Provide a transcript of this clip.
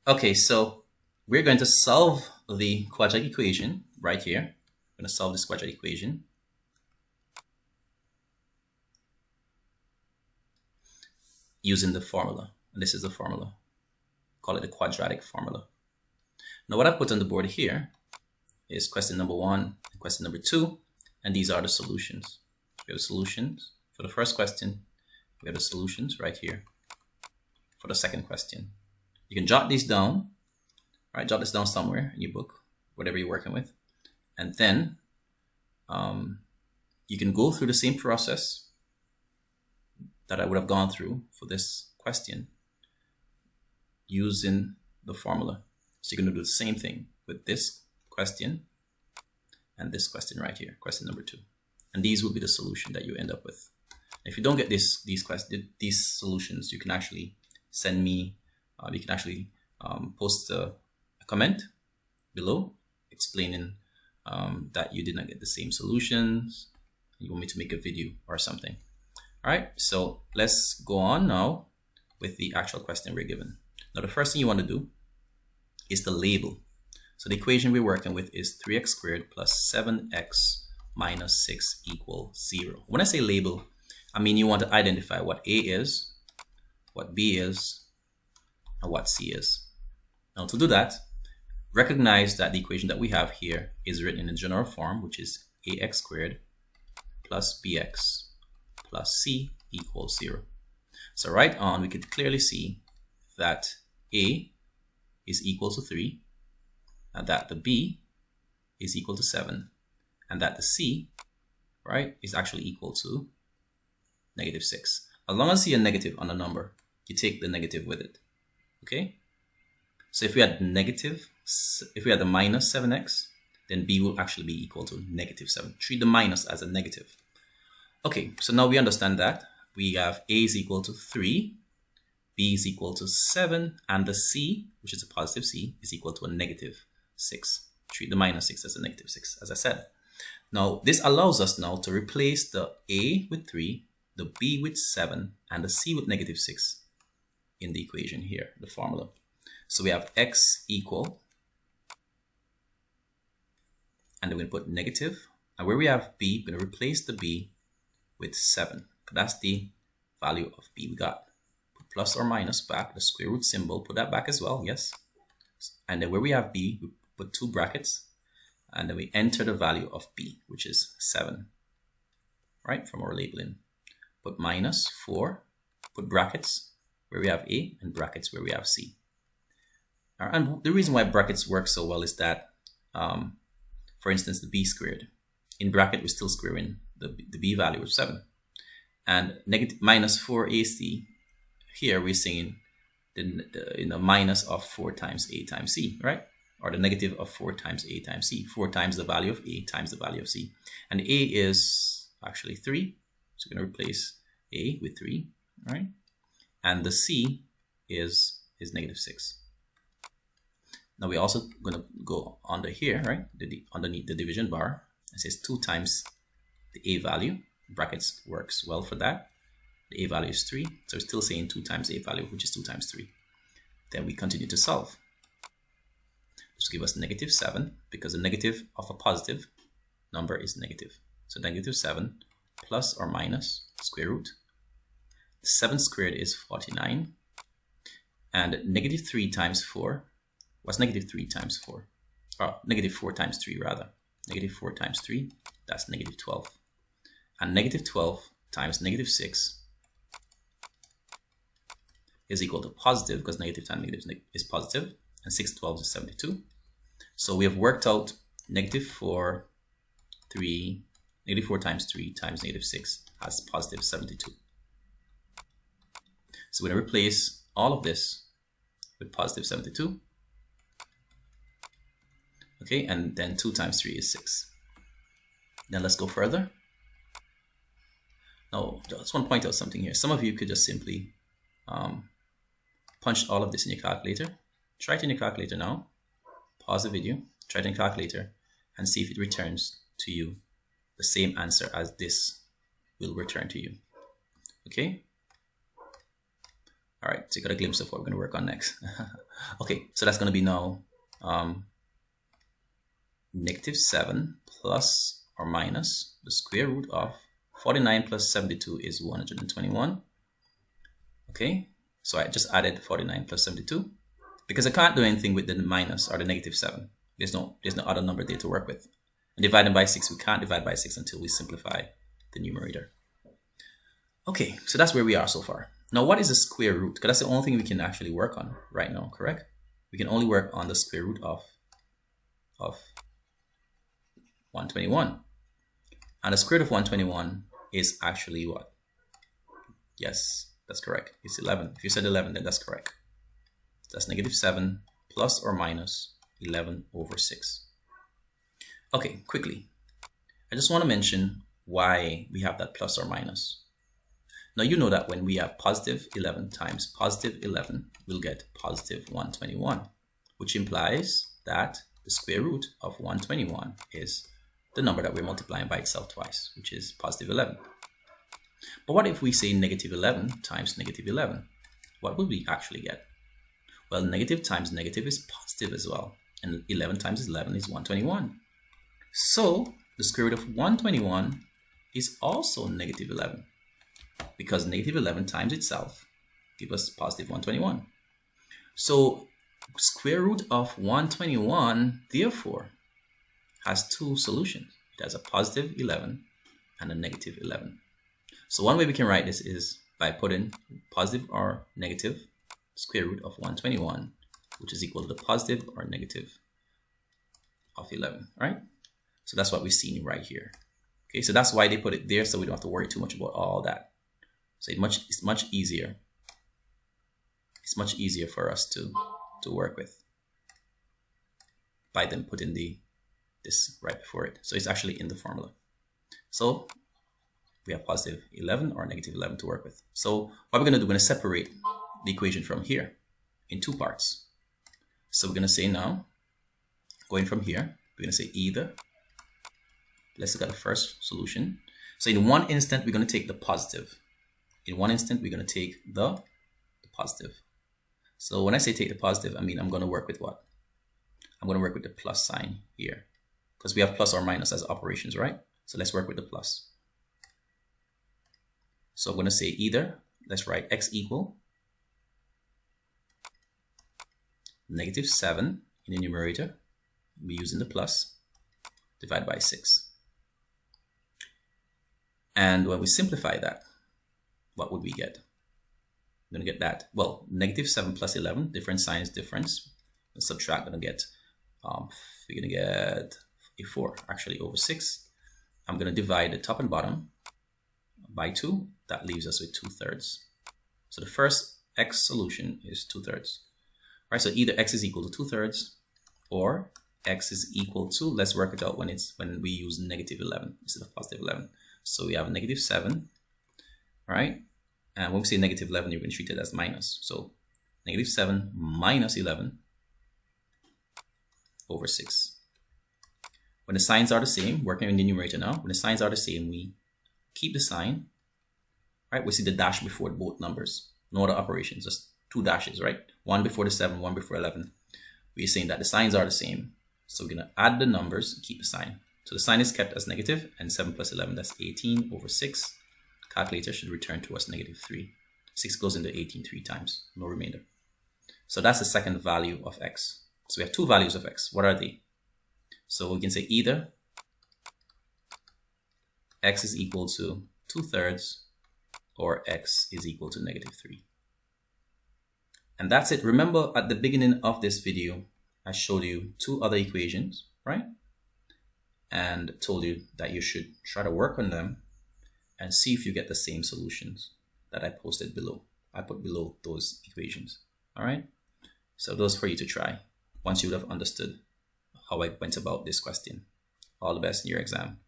Okay, so we're going to solve the quadratic equation right here. We're going to solve this quadratic equation. Using the formula. And this is the formula. Call it the quadratic formula. Now what I've put on the board here is question number 1 and question number 2. And these are the solutions. We have the solutions for the first question. We have the solutions right here for the second question. You can jot these down. All right, jot this down somewhere in your book, whatever you're working with. And then you can go through the same process that I would have gone through for this question using the formula. So you're going to do the same thing with this question and this question right here, question number 2. And these will be the solution that you end up with. If you don't get these solutions, you can actually send me, you can actually post a comment below explaining that you did not get the same solutions. You want me to make a video or something. All right, so let's go on now with the actual question we're given. Now, the first thing you want to do is the label. So the equation we're working with is 3x squared plus 7x minus 6 equals 0. When I say label, I mean you want to identify what A is, what B is, and what C is. Now to do that, recognize that the equation that we have here is written in the general form, which is ax squared plus bx plus c equals 0. So right on, we could clearly see that A is equal to 3, and that the B is equal to 7, and that the C, right, is actually equal to negative 6. As long as you see a negative on a number, you take the negative with it. Okay? So if we had the minus 7x, then B will actually be equal to negative 7. Treat the minus as a negative. Okay, so now we understand that. We have A is equal to 3, B is equal to 7, and the C, which is a positive C, is equal to a negative 6. Treat the minus 6 as a negative 6, as I said. Now, this allows us now to replace the A with 3, the B with 7, and the C with negative 6 in the equation here, the formula. So we have x equal, and then we put negative, and where we have B, we're going to replace the B with 7. That's the value of B we got. Put plus or minus back, the square root symbol, put that back as well, yes. And then where we have B, we put 2 brackets, and then we enter the value of B, which is 7, right, from our labeling. Put minus 4, put brackets where we have A, and brackets where we have C. And the reason why brackets work so well is that, for instance, the B squared, in bracket, we're still squaring the B value of 7. And negative minus 4AC, here we're saying the minus of 4 times A times C, right? Or the negative of 4 times A times C, 4 times the value of A times the value of C. And A is actually 3, so we're going to replace A with 3, right? And the C is negative 6. Now we're also going to go under here, right? Underneath the division bar, it says 2 times the A value. Brackets works well for that. The A value is 3, so we're still saying 2 times A value, which is 2 times 3. Then we continue to solve. This will give us negative 7, because the negative of a positive number is negative. So negative 7 plus or minus square root. 7 squared is 49. And negative 3 times 4. What's negative 3 times 4? Or negative 4 times 3 rather. Negative 4 times 3, that's negative 12. And negative 12 times negative 6 is equal to positive, because negative times negative is positive, and 6 12 is 72. So we have worked out negative 4 times 3 times negative 6 as positive 72. So we're going to replace all of this with positive 72. Okay, and then 2 times 3 is 6. Then let's go further. Now, I just want to point out something here. Some of you could just simply punch all of this in your calculator. Try it in your calculator now. Pause the video, try it in your calculator, and see if it returns to you the same answer as this will return to you. Okay? All right, so you got a glimpse of what we're going to work on next. Okay. Okay, so that's going to be now -7 plus or minus the square root of 49 plus 72 is 121. Okay, so I just added 49 plus 72 because I can't do anything with the minus or the -7. There's no other number there to work with. And dividing by 6, we can't divide by 6 until we simplify the numerator. Okay, so that's where we are so far. Now, what is the square root? Because that's the only thing we can actually work on right now, correct? We can only work on the square root of 121. And the square root of 121 is actually what? Yes, that's correct. It's 11. If you said 11, then that's correct. That's -7 plus or minus 11 over 6. Okay, quickly. I just want to mention why we have that plus or minus. Now, you know that when we have positive 11 times positive 11, we'll get positive 121, which implies that the square root of 121 is the number that we're multiplying by itself twice, which is positive 11. But what if we say -11 times -11? What would we actually get? Well, negative times negative is positive as well. And 11 times 11 is 121. So the square root of 121 is also -11. Because -11 times itself gives us positive 121. So square root of 121, therefore, has two solutions. It has a positive 11 and a negative 11. So one way we can write this is by putting positive or negative square root of 121, which is equal to the positive or negative of 11, right? So that's what we're seeing right here. Okay, so that's why they put it there, so we don't have to worry too much about all that. So it's much easier. It's much easier for us to work with by them putting this right before it. So it's actually in the formula. So we have positive 11 or negative 11 to work with. So what we're going to do, we're going to separate the equation from here in two parts. So we're going to say now, going from here, we're going to say either. Let's look at the first solution. So in one instant, we're going to take the positive. In one instant, we're going to take the positive. So when I say take the positive, I mean I'm going to work with what? I'm going to work with the plus sign here. Because we have plus or minus as operations, right? So let's work with the plus. So I'm going to say either. Let's write x equal -7 in the numerator. We're using the plus, divided by 6. And when we simplify that, what would we get? We're going to get that. Well, -7 plus 11, different signs, difference. Let's subtract, we're going to get a 4 actually over 6. I'm going to divide the top and bottom by 2. That leaves us with 2/3. So the first x solution is 2/3. Right, so either x is equal to 2/3 or x is equal to, let's work it out when we use -11 instead of positive 11. So we have -7, right? And when we say -11, you're going to treat it as minus. So -7 minus 11 over 6. When the signs are the same, working in the numerator now, when the signs are the same, we keep the sign, right? We see the dash before both numbers. No other operations, just 2 dashes, right? One before the 7, one before 11. We're saying that the signs are the same. So we're going to add the numbers and keep the sign. So the sign is kept as negative, and 7 plus 11, that's 18 over 6. Calculator should return to us -3. 6 goes into 18 3 times, no remainder. So that's the second value of x. So we have 2 values of x. What are they? So we can say either x is equal to 2/3 or x is equal to -3. And that's it. Remember at the beginning of this video, I showed you 2 other equations, right? And told you that you should try to work on them and see if you get the same solutions that I posted below. I put below those equations, all right? So those for you to try once you would have understood how I went about this question. All the best in your exam.